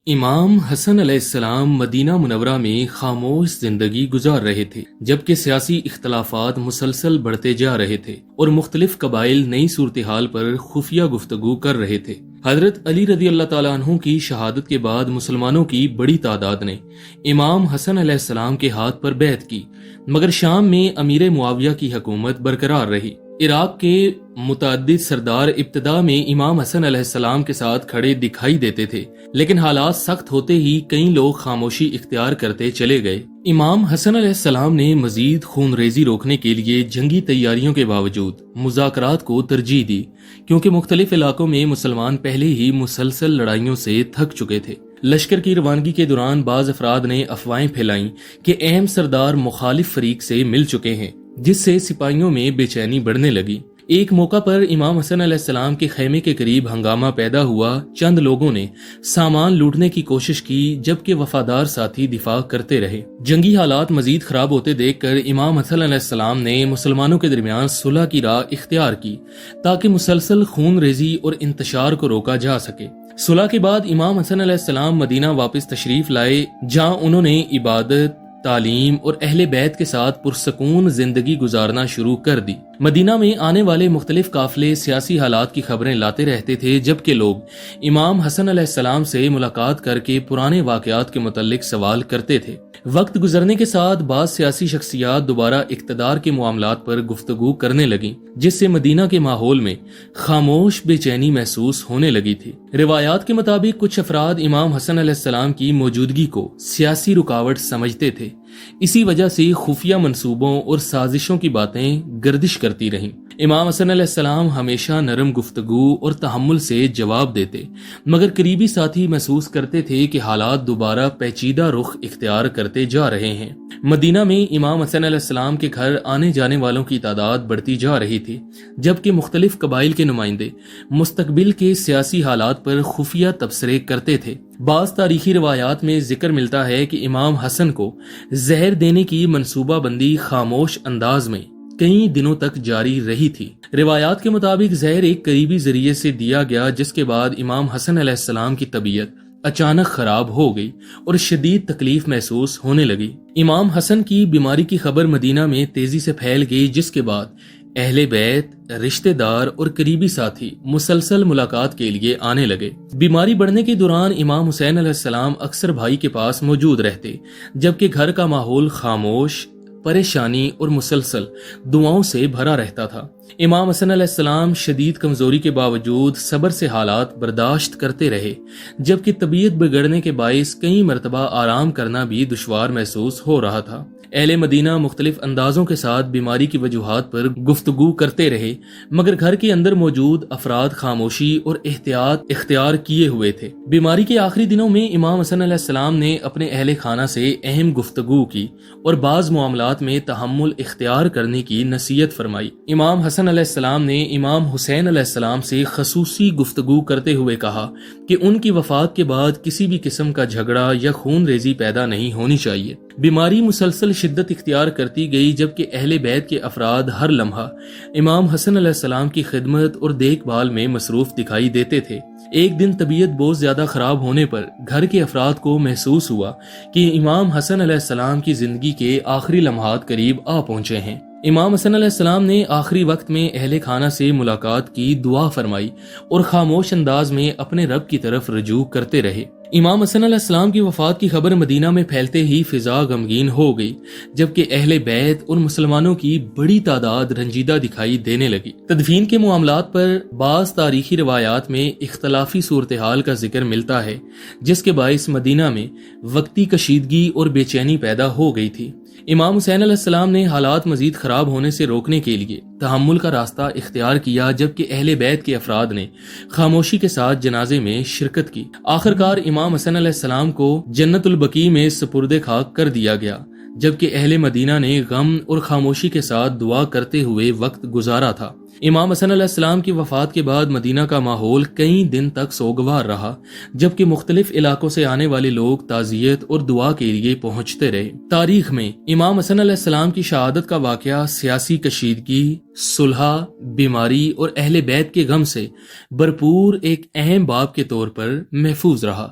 امام حسن علیہ السلام مدینہ منورہ میں خاموش زندگی گزار رہے تھے، جبکہ سیاسی اختلافات مسلسل بڑھتے جا رہے تھے اور مختلف قبائل نئی صورتحال پر خفیہ گفتگو کر رہے تھے۔ حضرت علی رضی اللہ تعالیٰ عنہ کی شہادت کے بعد مسلمانوں کی بڑی تعداد نے امام حسن علیہ السلام کے ہاتھ پر بیعت کی، مگر شام میں امیر معاویہ کی حکومت برقرار رہی۔ عراق کے متعدد سردار ابتدا میں امام حسن علیہ السلام کے ساتھ کھڑے دکھائی دیتے تھے، لیکن حالات سخت ہوتے ہی کئی لوگ خاموشی اختیار کرتے چلے گئے۔ امام حسن علیہ السلام نے مزید خون ریزی روکنے کے لیے جنگی تیاریوں کے باوجود مذاکرات کو ترجیح دی، کیونکہ مختلف علاقوں میں مسلمان پہلے ہی مسلسل لڑائیوں سے تھک چکے تھے۔ لشکر کی روانگی کے دوران بعض افراد نے افواہیں پھیلائیں کہ اہم سردار مخالف فریق سے مل چکے ہیں، جس سے سپاہیوں میں بے چینی بڑھنے لگی۔ ایک موقع پر امام حسن علیہ السلام کے خیمے کے قریب ہنگامہ پیدا ہوا۔ چند لوگوں نے سامان لوٹنے کی کوشش کی، جبکہ وفادار ساتھی دفاع کرتے رہے۔ جنگی حالات مزید خراب ہوتے دیکھ کر امام حسن علیہ السلام نے مسلمانوں کے درمیان صلح کی راہ اختیار کی، تاکہ مسلسل خون ریزی اور انتشار کو روکا جا سکے۔ صلح کے بعد امام حسن علیہ السلام مدینہ واپس تشریف لائے، جہاں انہوں نے عبادت، تعلیم اور اہل بیت کے ساتھ پرسکون زندگی گزارنا شروع کر دی۔ مدینہ میں آنے والے مختلف قافلے سیاسی حالات کی خبریں لاتے رہتے تھے، جبکہ لوگ امام حسن علیہ السلام سے ملاقات کر کے پرانے واقعات کے متعلق سوال کرتے تھے۔ وقت گزرنے کے ساتھ بعض سیاسی شخصیات دوبارہ اقتدار کے معاملات پر گفتگو کرنے لگیں، جس سے مدینہ کے ماحول میں خاموش بے چینی محسوس ہونے لگی تھی۔ روایات کے مطابق کچھ افراد امام حسن علیہ السلام کی موجودگی کو سیاسی رکاوٹ سمجھتے تھے، اسی وجہ سے خفیہ منصوبوں اور سازشوں کی باتیں گردش کرتی رہیں۔ امام حسن علیہ السلام ہمیشہ نرم گفتگو اور تحمل سے جواب دیتے، مگر قریبی ساتھی محسوس کرتے تھے کہ حالات دوبارہ پیچیدہ رخ اختیار کرتے جا رہے ہیں۔ مدینہ میں امام حسن علیہ السلام کے گھر آنے جانے والوں کی تعداد بڑھتی جا رہی تھی، جبکہ مختلف قبائل کے نمائندے مستقبل کے سیاسی حالات پر خفیہ تبصرے کرتے تھے۔ بعض تاریخی روایات میں ذکر ملتا ہے کہ امام حسن کو زہر دینے کی منصوبہ بندی خاموش انداز میں کئی دنوں تک جاری رہی تھی۔ روایات کے مطابق زہر ایک قریبی ذریعے سے دیا گیا، جس کے بعد امام حسن علیہ السلام کی طبیعت اچانک خراب ہو گئی اور شدید تکلیف محسوس ہونے لگی۔ امام حسن کی بیماری کی خبر مدینہ میں تیزی سے پھیل گئی، جس کے بعد اہل بیت، رشتہ دار اور قریبی ساتھی مسلسل ملاقات کے لیے آنے لگے۔ بیماری بڑھنے کے دوران امام حسین علیہ السلام اکثر بھائی کے پاس موجود رہتے، جبکہ گھر کا ماحول خاموش، پریشانی اور مسلسل دعاؤں سے بھرا رہتا تھا۔ امام حسن علیہ السلام شدید کمزوری کے باوجود صبر سے حالات برداشت کرتے رہے، جبکہ طبیعت بگڑنے کے باعث کئی مرتبہ آرام کرنا بھی دشوار محسوس ہو رہا تھا۔ اہل مدینہ مختلف اندازوں کے ساتھ بیماری کی وجوہات پر گفتگو کرتے رہے، مگر گھر کے اندر موجود افراد خاموشی اور احتیاط اختیار کیے ہوئے تھے۔ بیماری کے آخری دنوں میں امام حسن علیہ السلام نے اپنے اہل خانہ سے اہم گفتگو کی اور بعض معاملات میں تحمل اختیار کرنے کی نصیحت فرمائی۔ امام حسن علیہ السلام نے امام حسین علیہ السلام سے خصوصی گفتگو کرتے ہوئے کہا کہ ان کی وفات کے بعد کسی بھی قسم کا جھگڑا یا خون ریزی پیدا نہیں ہونی چاہیے۔ بیماری مسلسل شدت اختیار کرتی گئی، جبکہ اہل بیت کے افراد ہر لمحہ امام حسن علیہ السلام کی خدمت اور دیکھ بھال میں مصروف دکھائی دیتے تھے۔ ایک دن طبیعت بہت زیادہ خراب ہونے پر گھر کے افراد کو محسوس ہوا کہ امام حسن علیہ السلام کی زندگی کے آخری لمحات قریب آ پہنچے ہیں۔ امام حسن علیہ السلام نے آخری وقت میں اہل خانہ سے ملاقات کی، دعا فرمائی اور خاموش انداز میں اپنے رب کی طرف رجوع کرتے رہے۔ امام حسن علیہ السلام کی وفات کی خبر مدینہ میں پھیلتے ہی فضا غمگین ہو گئی، جبکہ اہل بیت اور مسلمانوں کی بڑی تعداد رنجیدہ دکھائی دینے لگی۔ تدفین کے معاملات پر بعض تاریخی روایات میں اختلافی صورتحال کا ذکر ملتا ہے، جس کے باعث مدینہ میں وقتی کشیدگی اور بے چینی پیدا ہو گئی تھی۔ امام حسین علیہ السلام نے حالات مزید خراب ہونے سے روکنے کے لیے تحمل کا راستہ اختیار کیا، جبکہ اہل بیت کے افراد نے خاموشی کے ساتھ جنازے میں شرکت کی۔ آخرکار امام حسن علیہ السلام کو جنت البقیع میں سپرد خاک کر دیا گیا، جبکہ اہل مدینہ نے غم اور خاموشی کے ساتھ دعا کرتے ہوئے وقت گزارا تھا۔ امام حسن علیہ السلام کی وفات کے بعد مدینہ کا ماحول کئی دن تک سوگوار رہا، جبکہ مختلف علاقوں سے آنے والے لوگ تعزیت اور دعا کے لیے پہنچتے رہے۔ تاریخ میں امام حسن علیہ السلام کی شہادت کا واقعہ سیاسی کشیدگی، صلح، بیماری اور اہل بیت کے غم سے بھرپور ایک اہم باب کے طور پر محفوظ رہا۔